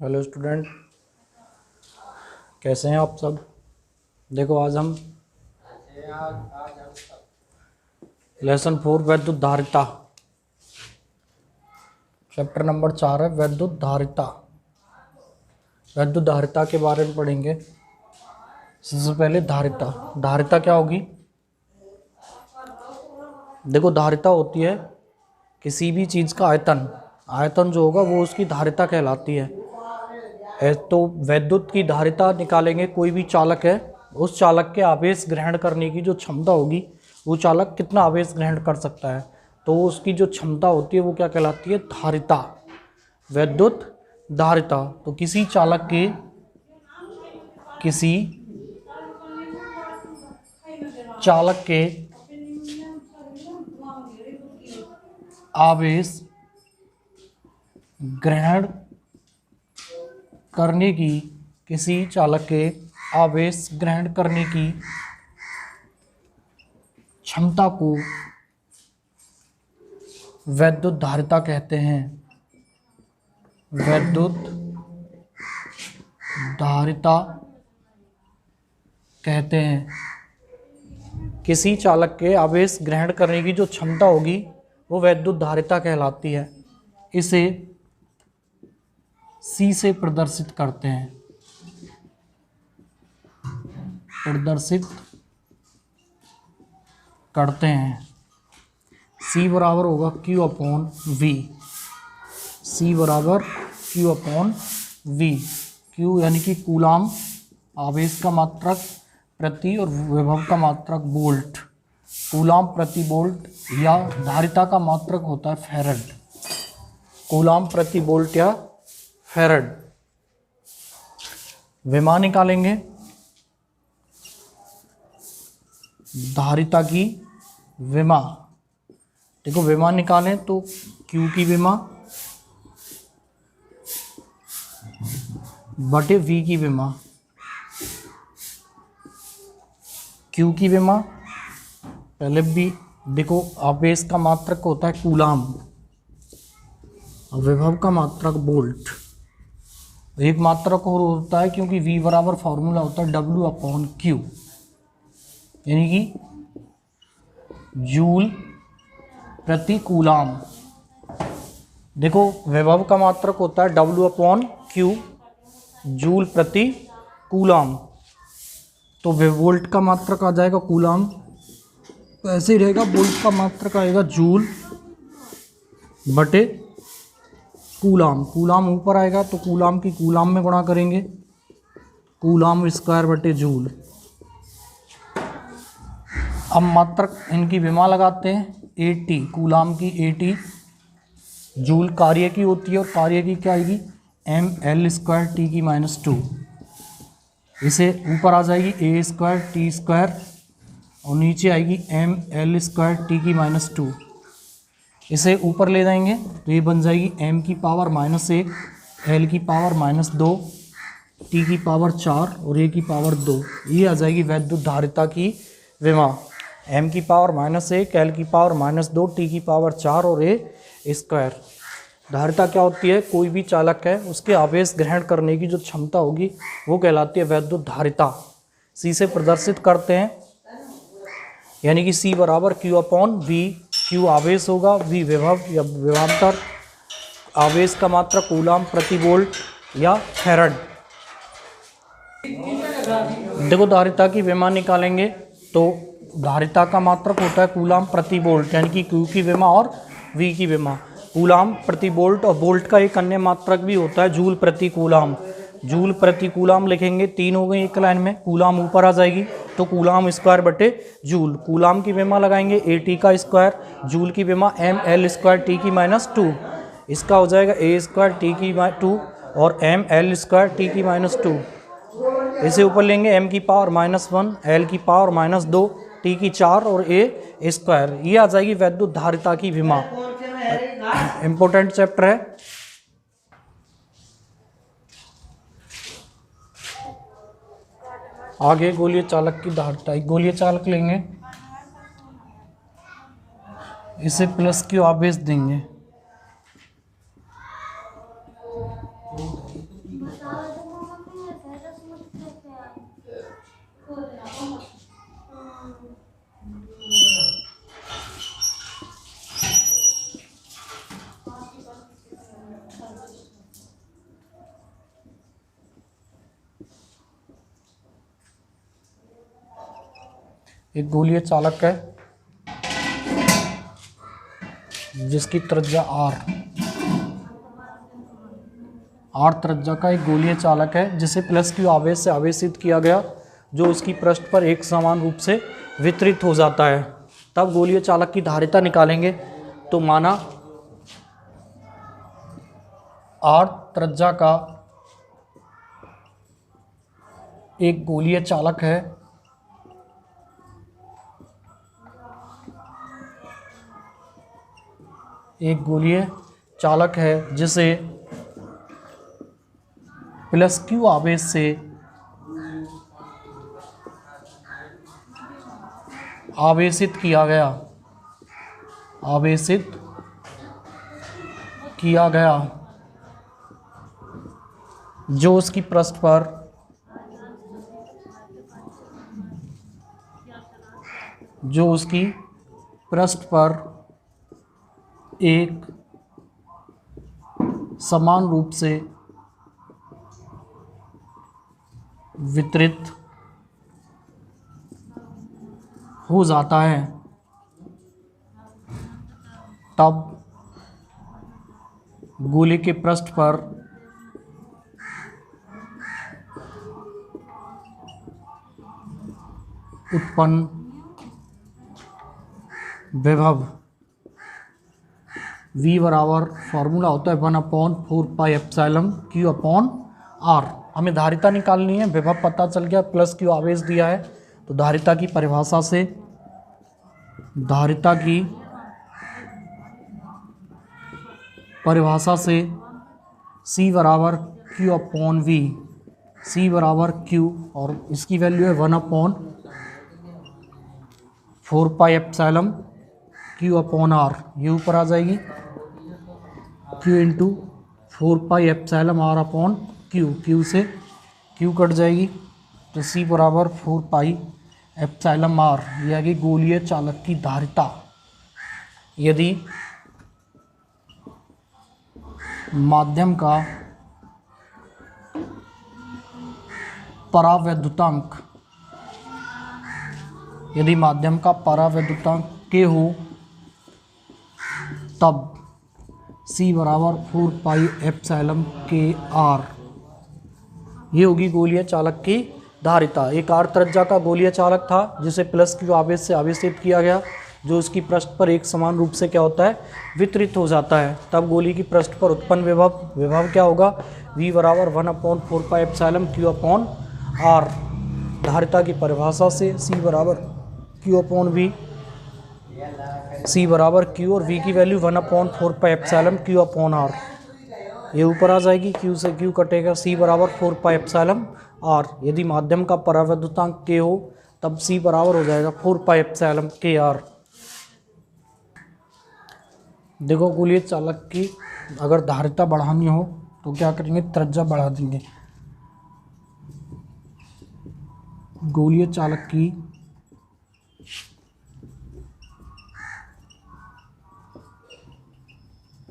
Hello student, कैसे हैं आप सब। देखो आज हम लेसन 4 वैद्युत धारिता चैप्टर नंबर 4 है वैद्युत धारिता। वैद्युत धारिता के बारे में पढ़ेंगे। सबसे पहले धारिता क्या होगी। देखो धारिता होती है किसी भी चीज़ का आयतन जो होगा वो उसकी धारिता कहलाती है। तो वैद्युत की धारिता निकालेंगे। कोई भी चालक है, उस चालक के आवेश ग्रहण करने की जो क्षमता होगी, वो चालक कितना आवेश ग्रहण कर सकता है, तो उसकी जो क्षमता होती है वो क्या कहलाती है, धारिता, वैद्युत धारिता। तो किसी चालक के आवेश ग्रहण करने की क्षमता को वैद्युत धारिता कहते हैं। वैद्युत धारिता कहते हैं किसी चालक के आवेश ग्रहण करने की जो क्षमता होगी वो वैद्युत धारिता कहलाती है। इसे C से प्रदर्शित करते हैं। C बराबर होगा Q/V। C बराबर Q/V। Q यानी कि कूलाम, आवेश का मात्रक प्रति और विभव का मात्रक वोल्ट। कूलाम प्रति वोल्ट या धारिता का मात्रक होता है फैरड। कूलाम प्रति वोल्ट या फैरड। विमा निकालेंगे। धारिता की विमा, देखो विमा निकालें तो Q की विमा बटे V की विमा। Q की विमा पहले भी देखो, आवेश का मात्रक होता है कूलाम और विभव का मात्रक वोल्ट। एक मात्रक और होता है क्योंकि V बराबर फॉर्मूला होता है W/Q, यानी कि जूल प्रति कूलाम। देखो विभव का मात्रक होता है W/Q, जूल प्रति कूलाम। तो वोल्ट का मात्रक आ जाएगा कूलाम, तो ऐसे ही रहेगा। वोल्ट का मात्रक आएगा जूल बटे कूलाम। कूलाम ऊपर आएगा तो कूलाम की कूलाम में गुणा करेंगे, कूलाम स्क्वायर बटे जूल। अब मात्रक इनकी विमा लगाते हैं। AT, कूलाम की AT जूल कार्य की होती है और कार्य की क्या आएगी, mL² T⁻²। इसे ऊपर आ जाएगी A² T² और नीचे आएगी mL² T⁻²। इसे ऊपर ले जाएंगे तो ये बन जाएगी m⁻⁻1 L⁻2 T⁻4 और A⁻2। ये आ जाएगी वैद्युत धारिता की विमा। m⁻⁻1 L⁻2 T⁻4 और A²। धारिता क्या होती है, कोई भी चालक है उसके आवेश ग्रहण करने की जो क्षमता होगी वो कहलाती है वैद्युत धारिता। C से प्रदर्शित करते हैं, यानी कि C बराबर Q/V। Q आवेश होगा, V विभव या विभवांतर, आवेश का मात्रक कूलाम प्रति वोल्ट या फैरड। देखो धारिता की विमा निकालेंगे तो धारिता का मात्रक होता है कूलाम प्रति वोल्ट, यानी कि Q की विमा और V की विमा। कूलाम प्रति वोल्ट और वोल्ट का एक अन्य मात्रक भी होता है जूल प्रति कूलाम। जूल प्रति कूलाम लिखेंगे, 3 हो गई एक लाइन में, कूलाम ऊपर आ जाएगी तो कूलाम स्क्वायर बटे जूल। कूलाम की विमा लगाएंगे AT का स्क्वायर, जूल की विमा mL² T⁻²। इसका हो जाएगा A² T⁻2 और mL² T⁻²। इसे ऊपर लेंगे m⁻⁻1 L⁻2 T⁻4 और A²। ये आ जाएगी वैद्युत धारिता की विमा। इंपॉर्टेंट चैप्टर है। आगे गोलीय चालक की धारिता। एक गोलीय चालक लेंगे, इसे प्लस Q आवेश देंगे एक गोलीय चालक है जिसकी त्रिज्या r त्रिज्या का एक गोलीय चालक है जिसे प्लस q आवेश से आवेशित किया गया, जो उसकी पृष्ठ पर एक समान रूप से वितरित हो जाता है। तब गोलीय चालक की धारिता निकालेंगे। तो माना r त्रिज्या का एक गोलीय चालक है जिसे प्लस q आवेश से आवेशित किया गया, जो उसकी पृष्ठ पर एक समान रूप से वितरित हो जाता है। तब गोले के पृष्ठ पर उत्पन्न विभव V बराबर फॉर्मूला होता है 1/4πε/Q/r। हमें धारिता निकालनी है, विभव पता चल गया, प्लस q आवेश दिया है। तो धारिता की परिभाषा से C बराबर Q/V, C बराबर Q और इसकी वैल्यू है 1/4πε/Q/r। ये ऊपर आ जाएगी Q इंटू 4πε/r/Q, Q से Q कट जाएगी तो C बराबर 4πε/r। यह है कि गोलीय चालक की धारिता यदि माध्यम का परावैद्युतांक K हो तब C बराबर 4πε/Kr। ये होगी गोलीय चालक की धारिता। एक r त्रिज्या का गोलीय चालक था जिसे प्लस q आवेश से आवेशित किया गया, जो उसकी पृष्ठ पर एक समान रूप से क्या होता है, वितरित हो जाता है। तब गोली की पृष्ठ पर उत्पन्न विभव क्या होगा, V बराबर 1/4πε/Q/r। धारिता की परिभाषा से C बराबर Q/V, C बराबर Q और V की वैल्यू 1/4πε/Q/r। ये ऊपर आ जाएगी, Q से Q कटेगा, C बराबर 4πε/r। यदि माध्यम का परावैद्युतांक K हो तब C बराबर हो जाएगा 4πε/Kr। देखो गोलीय चालक की अगर धारिता बढ़ानी हो तो क्या करेंगे, त्रिज्या बढ़ा देंगे। गोलीय चालक की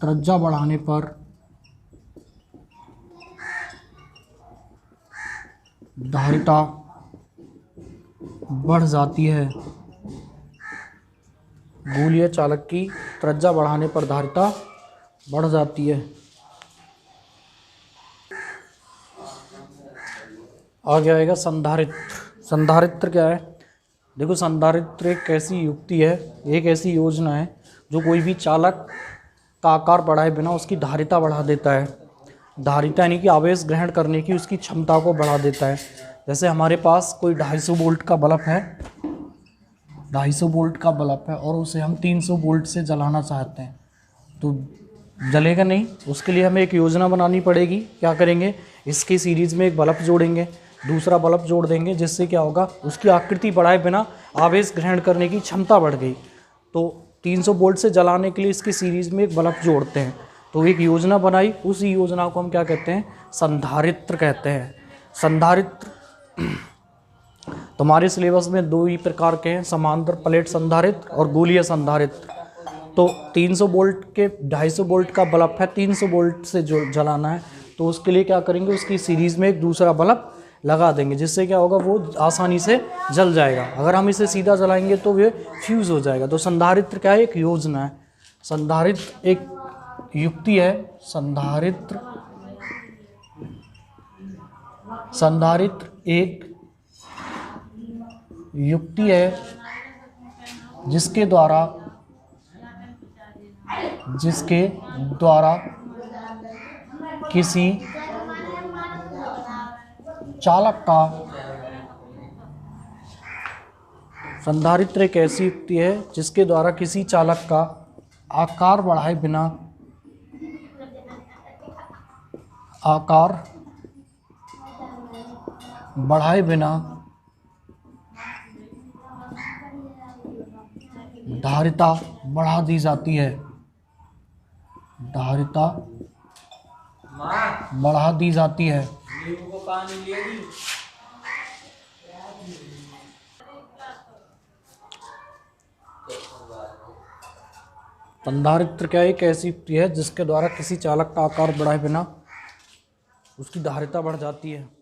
त्रिज्या बढ़ाने पर धारिता बढ़ जाती है। गोलीय चालक की त्रिज्या बढ़ाने पर धारिता बढ़ जाती है। आगे आएगा संधारित्र। संधारित्र क्या है, देखो संधारित्र एक ऐसी युक्ति है, एक ऐसी योजना है जो कोई भी चालक का आकार बढ़ाए बिना उसकी धारिता बढ़ा देता है। धारिता यानी कि आवेश ग्रहण करने की उसकी क्षमता को बढ़ा देता है। जैसे हमारे पास कोई 250 वोल्ट का बल्ब है, 250 वोल्ट का बल्ब है और उसे हम 300 वोल्ट से जलाना चाहते हैं, तो जलेगा नहीं। उसके लिए हमें एक योजना बनानी पड़ेगी। क्या करेंगे, इसकी सीरीज़ में एक बल्ब जोड़ेंगे, दूसरा बल्ब जोड़ देंगे, जिससे क्या होगा, उसकी आकृति बढ़ाए बिना आवेश ग्रहण करने की क्षमता बढ़ गई। तो 300 वोल्ट से जलाने के लिए इसकी सीरीज़ में एक बल्ब जोड़ते हैं, तो एक योजना बनाई। उसी योजना को हम क्या कहते हैं, संधारित्र कहते हैं। संधारित्र तुम्हारे सिलेबस में दो ही प्रकार के हैं, समांतर प्लेट संधारित्र और गोलीय संधारित्र। तो 300 वोल्ट के 250 वोल्ट का बल्ब है, 300 वोल्ट से जो जलाना है, तो उसके लिए क्या करेंगे, उसकी सीरीज़ में एक दूसरा बल्ब लगा देंगे, जिससे क्या होगा, वो आसानी से जल जाएगा। अगर हम इसे सीधा जलाएंगे तो ये फ्यूज़ हो जाएगा। तो संधारित्र क्या है, एक योजना है। संधारित्र एक युक्ति है। संधारित्र एक युक्ति है जिसके द्वारा किसी चालक का, संधारित्र एक ऐसी युक्ति है जिसके द्वारा किसी चालक का आकार बढ़ाए बिना धारिता बढ़ा दी जाती है। धारिता बढ़ा दी जाती है। संधारित्र क्या एक ऐसी युक्ति है जिसके द्वारा किसी चालक का आकार बढ़ाए बिना उसकी धारिता बढ़ जाती है।